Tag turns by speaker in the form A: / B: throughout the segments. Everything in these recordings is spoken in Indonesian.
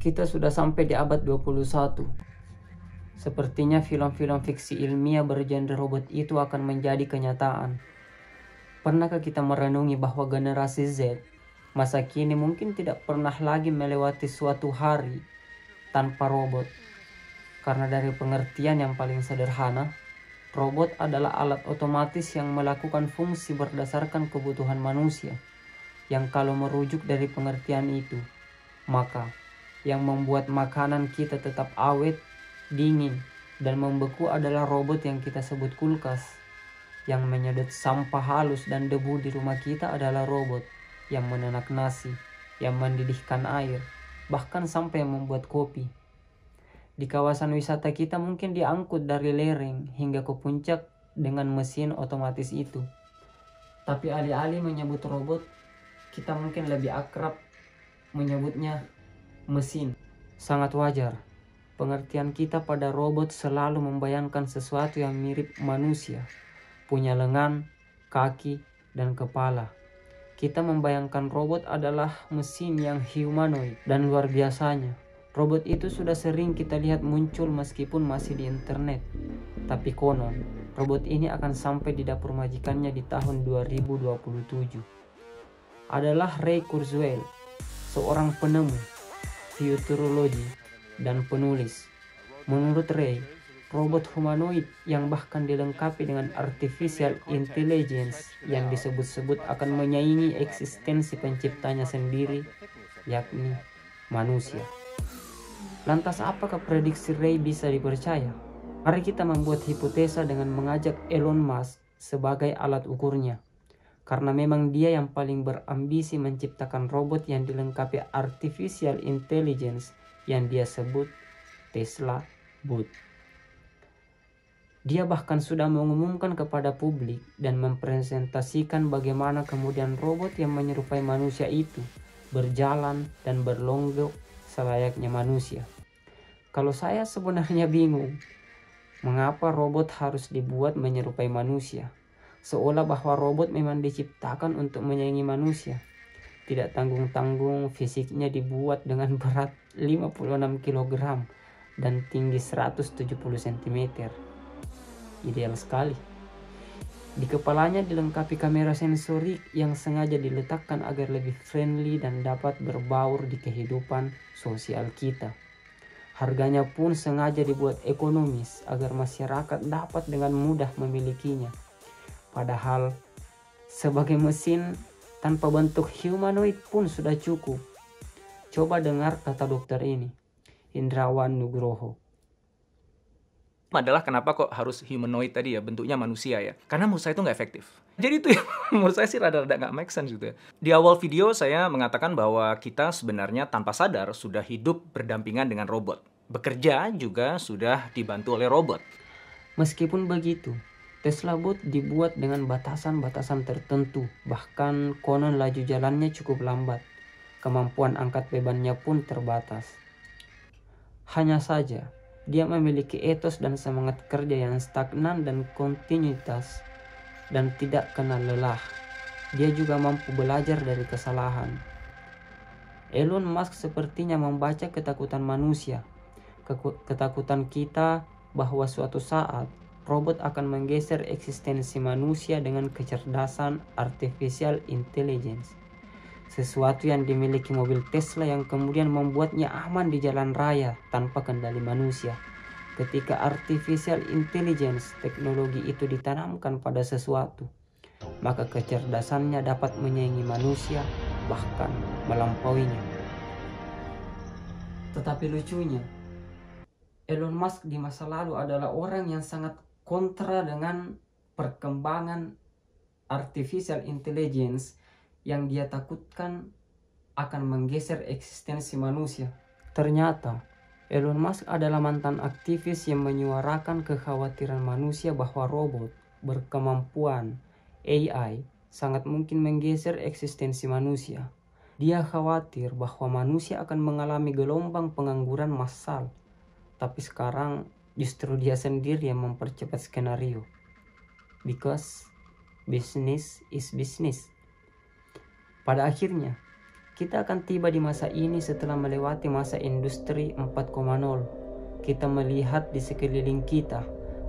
A: Kita sudah sampai di abad 21. Sepertinya film-film fiksi ilmiah bergenre robot itu akan menjadi kenyataan. Pernahkah kita merenungi bahwa generasi Z masa kini mungkin tidak pernah lagi melewati suatu hari tanpa robot? Karena dari pengertian yang paling sederhana, robot adalah alat otomatis yang melakukan fungsi berdasarkan kebutuhan manusia. Yang kalau merujuk dari pengertian itu, maka yang membuat makanan kita tetap awet, dingin, dan membeku adalah robot yang kita sebut kulkas. Yang menyedot sampah halus dan debu di rumah kita adalah robot yang menanak nasi, yang mendidihkan air, bahkan sampai membuat kopi. Di kawasan wisata kita mungkin diangkut dari lereng hingga ke puncak dengan mesin otomatis itu. Tapi alih-alih menyebut robot, kita mungkin lebih akrab menyebutnya mesin. Sangat wajar. Pengertian kita pada robot selalu membayangkan sesuatu yang mirip manusia. Punya lengan, kaki, dan kepala. Kita membayangkan robot adalah mesin yang humanoid dan luar biasanya. Robot itu sudah sering kita lihat muncul meskipun masih di internet. Tapi konon, robot ini akan sampai di dapur majikannya di tahun 2027. Adalah Ray Kurzweil, seorang penemu, futurologi, dan penulis. Menurut Ray, robot humanoid yang bahkan dilengkapi dengan artificial intelligence yang disebut-sebut akan menyaingi eksistensi penciptanya sendiri, yakni manusia. Lantas apakah prediksi Ray bisa dipercaya? Mari kita membuat hipotesa dengan mengajak Elon Musk sebagai alat ukurnya. Karena memang dia yang paling berambisi menciptakan robot yang dilengkapi artificial intelligence yang dia sebut Tesla Bot. Dia bahkan sudah mengumumkan kepada publik dan mempresentasikan bagaimana kemudian robot yang menyerupai manusia itu berjalan dan berlonggok selayaknya manusia. Kalau saya sebenarnya bingung, mengapa robot harus dibuat menyerupai manusia? Seolah bahwa robot memang diciptakan untuk menyaingi manusia. Tidak tanggung-tanggung fisiknya dibuat dengan berat 56 kg dan tinggi 170 cm. Ideal sekali. Di kepalanya dilengkapi kamera sensorik yang sengaja diletakkan agar lebih friendly dan dapat berbaur di kehidupan sosial kita. Harganya pun sengaja dibuat ekonomis agar masyarakat dapat dengan mudah memilikinya. Padahal sebagai mesin tanpa bentuk humanoid pun sudah cukup. Coba dengar kata dokter ini, Indrawan Nugroho.
B: Adalah kenapa kok harus humanoid tadi ya, bentuknya manusia ya. Karena menurut saya itu nggak efektif. Jadi itu yang menurut saya sih rada-rada nggak make sense gitu ya. Di awal video saya mengatakan bahwa kita sebenarnya tanpa sadar sudah hidup berdampingan dengan robot. Bekerja juga sudah dibantu oleh robot.
A: Meskipun begitu, Tesla Bot dibuat dengan batasan-batasan tertentu. Bahkan konon laju jalannya cukup lambat. Kemampuan angkat bebannya pun terbatas. Hanya saja, dia memiliki etos dan semangat kerja yang stagnan dan kontinuitas dan tidak kenal lelah. Dia juga mampu belajar dari kesalahan. Elon Musk sepertinya membaca ketakutan manusia. Ketakutan kita bahwa suatu saat robot akan menggeser eksistensi manusia dengan kecerdasan artificial intelligence. Sesuatu yang dimiliki mobil Tesla yang kemudian membuatnya aman di jalan raya tanpa kendali manusia. Ketika artificial intelligence teknologi itu ditanamkan pada sesuatu, maka kecerdasannya dapat menyaingi manusia, bahkan melampauinya. Tetapi lucunya, Elon Musk di masa lalu adalah orang yang sangat kontra dengan perkembangan artificial intelligence yang dia takutkan akan menggeser eksistensi manusia. Ternyata Elon Musk adalah mantan aktivis yang menyuarakan kekhawatiran manusia bahwa robot berkemampuan AI sangat mungkin menggeser eksistensi manusia. Dia khawatir bahwa manusia akan mengalami gelombang pengangguran massal. Tapi sekarang justru dia sendiri yang mempercepat skenario. Because business is business. Pada akhirnya, Kita akan tiba di masa ini setelah melewati masa industri 4.0. Kita melihat di sekeliling kita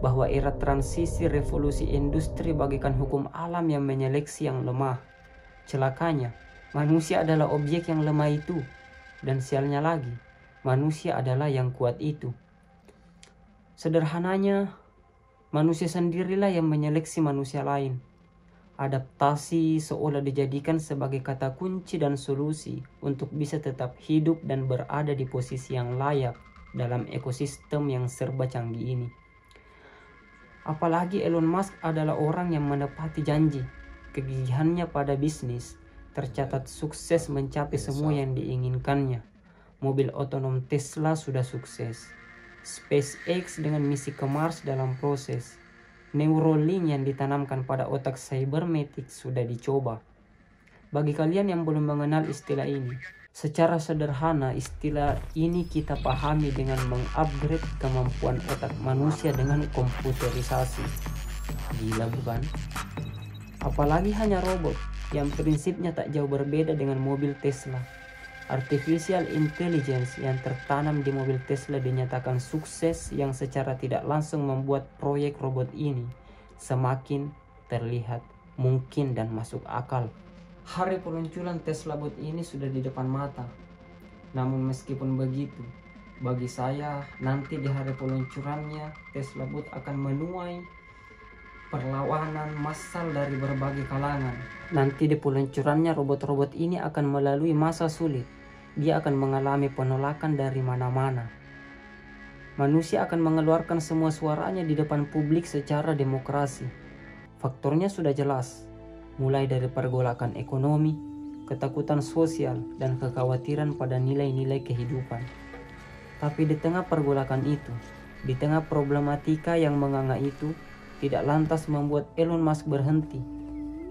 A: bahwa era transisi revolusi industri bagaikan hukum alam yang menyeleksi yang lemah. Celakanya, manusia adalah objek yang lemah itu. Dan sialnya lagi, manusia adalah yang kuat itu. Sederhananya, manusia sendirilah yang menyeleksi manusia lain. Adaptasi seolah dijadikan sebagai kata kunci dan solusi untuk bisa tetap hidup dan berada di posisi yang layak dalam ekosistem yang serba canggih ini. Apalagi Elon Musk adalah orang yang menepati janji. Kegigihannya pada bisnis tercatat sukses mencapai semua yang diinginkannya. Mobil otonom Tesla sudah sukses. SpaceX dengan misi ke Mars dalam proses. Neuralink yang ditanamkan pada otak cybernetic sudah dicoba. Bagi kalian yang belum mengenal istilah ini, secara sederhana istilah ini kita pahami dengan mengupgrade kemampuan otak manusia dengan komputerisasi. Gila bukan? Apalagi hanya robot yang prinsipnya tak jauh berbeda dengan mobil Tesla. Artificial intelligence yang tertanam di mobil Tesla dinyatakan sukses yang secara tidak langsung membuat proyek robot ini semakin terlihat mungkin dan masuk akal. Hari peluncuran Tesla Bot ini sudah di depan mata. Namun meskipun begitu, bagi saya nanti di hari peluncurannya Tesla Bot akan menuai perlawanan massal dari berbagai kalangan. Nanti di peluncurannya robot-robot ini akan melalui masa sulit. Dia akan mengalami penolakan dari mana-mana. Manusia akan mengeluarkan semua suaranya di depan publik secara demokrasi. Faktornya sudah jelas, mulai dari pergolakan ekonomi, ketakutan sosial, dan kekhawatiran pada nilai-nilai kehidupan. Tapi di tengah pergolakan itu, di tengah problematika yang menganga itu, tidak lantas membuat Elon Musk berhenti.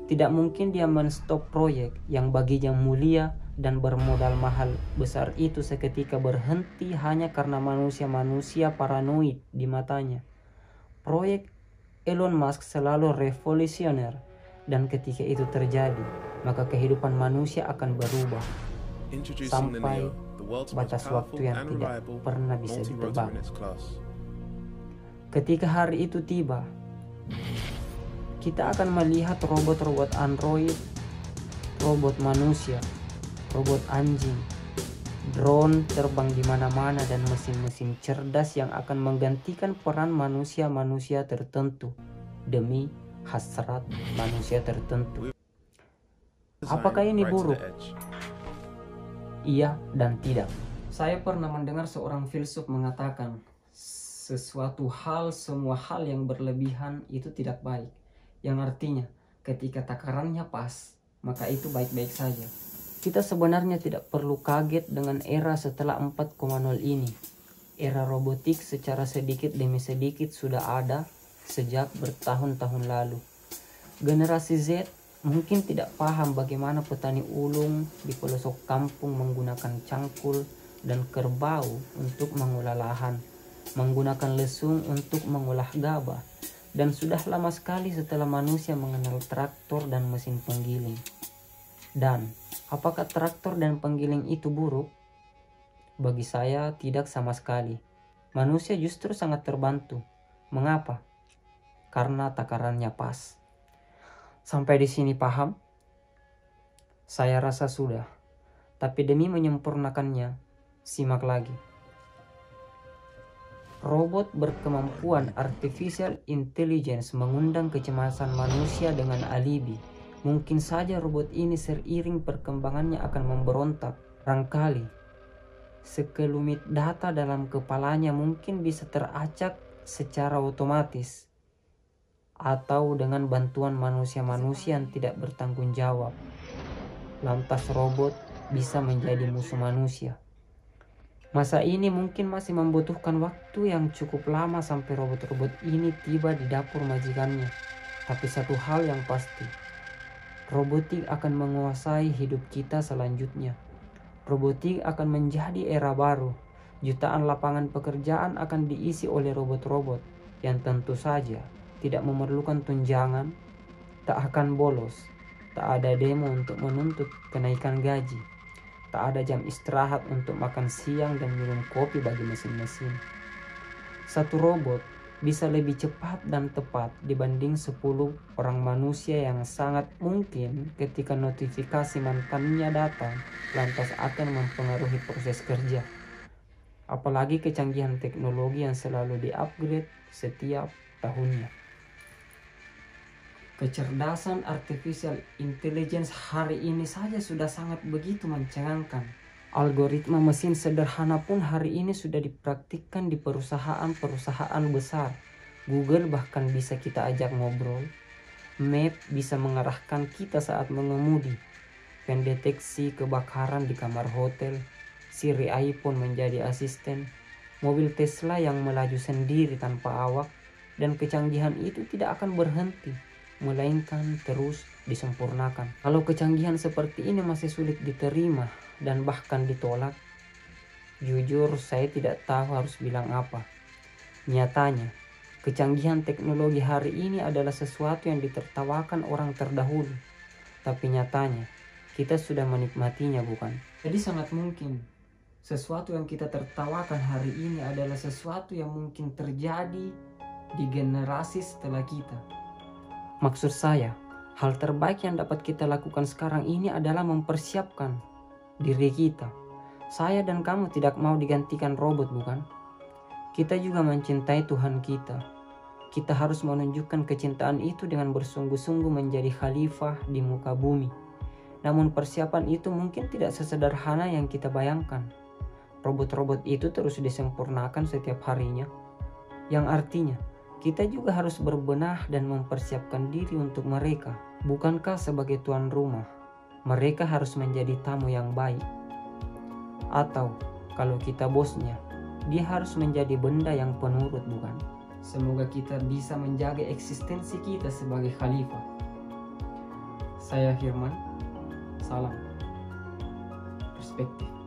A: Tidak mungkin dia men-stop proyek yang baginya mulia dan bermodal mahal besar itu seketika berhenti hanya karena manusia-manusia paranoid di matanya. Proyek Elon Musk selalu revolusioner, dan ketika itu terjadi, maka kehidupan manusia akan berubah sampai batas waktu yang tidak pernah bisa ditebak. Ketika hari itu tiba, kita akan melihat robot-robot android, robot manusia, robot anjing, drone terbang di mana-mana, dan mesin-mesin cerdas yang akan menggantikan peran manusia-manusia tertentu demi hasrat manusia tertentu. Apakah ini buruk? Iya dan tidak. Saya pernah mendengar seorang filsuf mengatakan, semua hal yang berlebihan itu tidak baik. Yang artinya, ketika takarannya pas, maka itu baik-baik saja. Kita sebenarnya tidak perlu kaget dengan era setelah 4.0 ini. Era robotik secara sedikit demi sedikit sudah ada sejak bertahun-tahun lalu. Generasi Z mungkin tidak paham bagaimana petani ulung di pelosok kampung menggunakan cangkul dan kerbau untuk mengolah lahan, menggunakan lesung untuk mengolah gabah, dan sudah lama sekali setelah manusia mengenal traktor dan mesin penggiling. Dan apakah traktor dan penggiling itu buruk? Bagi saya tidak sama sekali. Manusia justru sangat terbantu. Mengapa? Karena takarannya pas. Sampai di sini paham? Saya rasa sudah. Tapi demi menyempurnakannya, simak lagi. Robot berkemampuan artificial intelligence mengundang kecemasan manusia dengan alibi. Mungkin saja robot ini seiring perkembangannya akan memberontak. Barangkali sekelumit data dalam kepalanya mungkin bisa teracak secara otomatis, atau dengan bantuan manusia-manusia yang tidak bertanggung jawab. Lantas robot bisa menjadi musuh manusia. Masa ini mungkin masih membutuhkan waktu yang cukup lama sampai robot-robot ini tiba di dapur majikannya. Tapi satu hal yang pasti, robotik akan menguasai hidup kita selanjutnya. Robotik akan menjadi era baru. Jutaan lapangan pekerjaan akan diisi oleh robot-robot yang tentu saja tidak memerlukan tunjangan, tak akan bolos, tak ada demo untuk menuntut kenaikan gaji. Tak ada jam istirahat untuk makan siang dan minum kopi bagi mesin-mesin. Satu robot bisa lebih cepat dan tepat dibanding 10 orang manusia yang sangat mungkin ketika notifikasi mantannya datang lantas akan mempengaruhi proses kerja. Apalagi kecanggihan teknologi yang selalu di-upgrade setiap tahunnya. Kecerdasan artificial intelligence hari ini saja sudah sangat begitu mencengangkan. Algoritma mesin sederhana pun hari ini sudah dipraktikkan di perusahaan-perusahaan besar. Google bahkan bisa kita ajak ngobrol. Map bisa mengarahkan kita saat mengemudi. Pendeteksi kebakaran di kamar hotel. Siri iPhone menjadi asisten. Mobil Tesla yang melaju sendiri tanpa awak. Dan kecanggihan itu tidak akan berhenti, melainkan terus disempurnakan. Kalau kecanggihan seperti ini masih sulit diterima dan bahkan ditolak, jujur saya tidak tahu harus bilang apa. Nyatanya, kecanggihan teknologi hari ini adalah sesuatu yang ditertawakan orang terdahulu. Tapi nyatanya, kita sudah menikmatinya, bukan? Jadi sangat mungkin, sesuatu yang kita tertawakan hari ini adalah sesuatu yang mungkin terjadi di generasi setelah kita. Maksud saya, hal terbaik yang dapat kita lakukan sekarang ini adalah mempersiapkan diri kita. Saya dan kamu tidak mau digantikan robot, bukan? Kita juga mencintai Tuhan kita. Kita harus menunjukkan kecintaan itu dengan bersungguh-sungguh menjadi khalifah di muka bumi. Namun persiapan itu mungkin tidak sesederhana yang kita bayangkan. Robot-robot itu terus disempurnakan setiap harinya. Yang artinya, kita juga harus berbenah dan mempersiapkan diri untuk mereka. Bukankah sebagai tuan rumah, mereka harus menjadi tamu yang baik? Atau kalau kita bosnya, dia harus menjadi benda yang penurut, bukan? Semoga kita bisa menjaga eksistensi kita sebagai khalifah. Saya Firman, salam perspektif.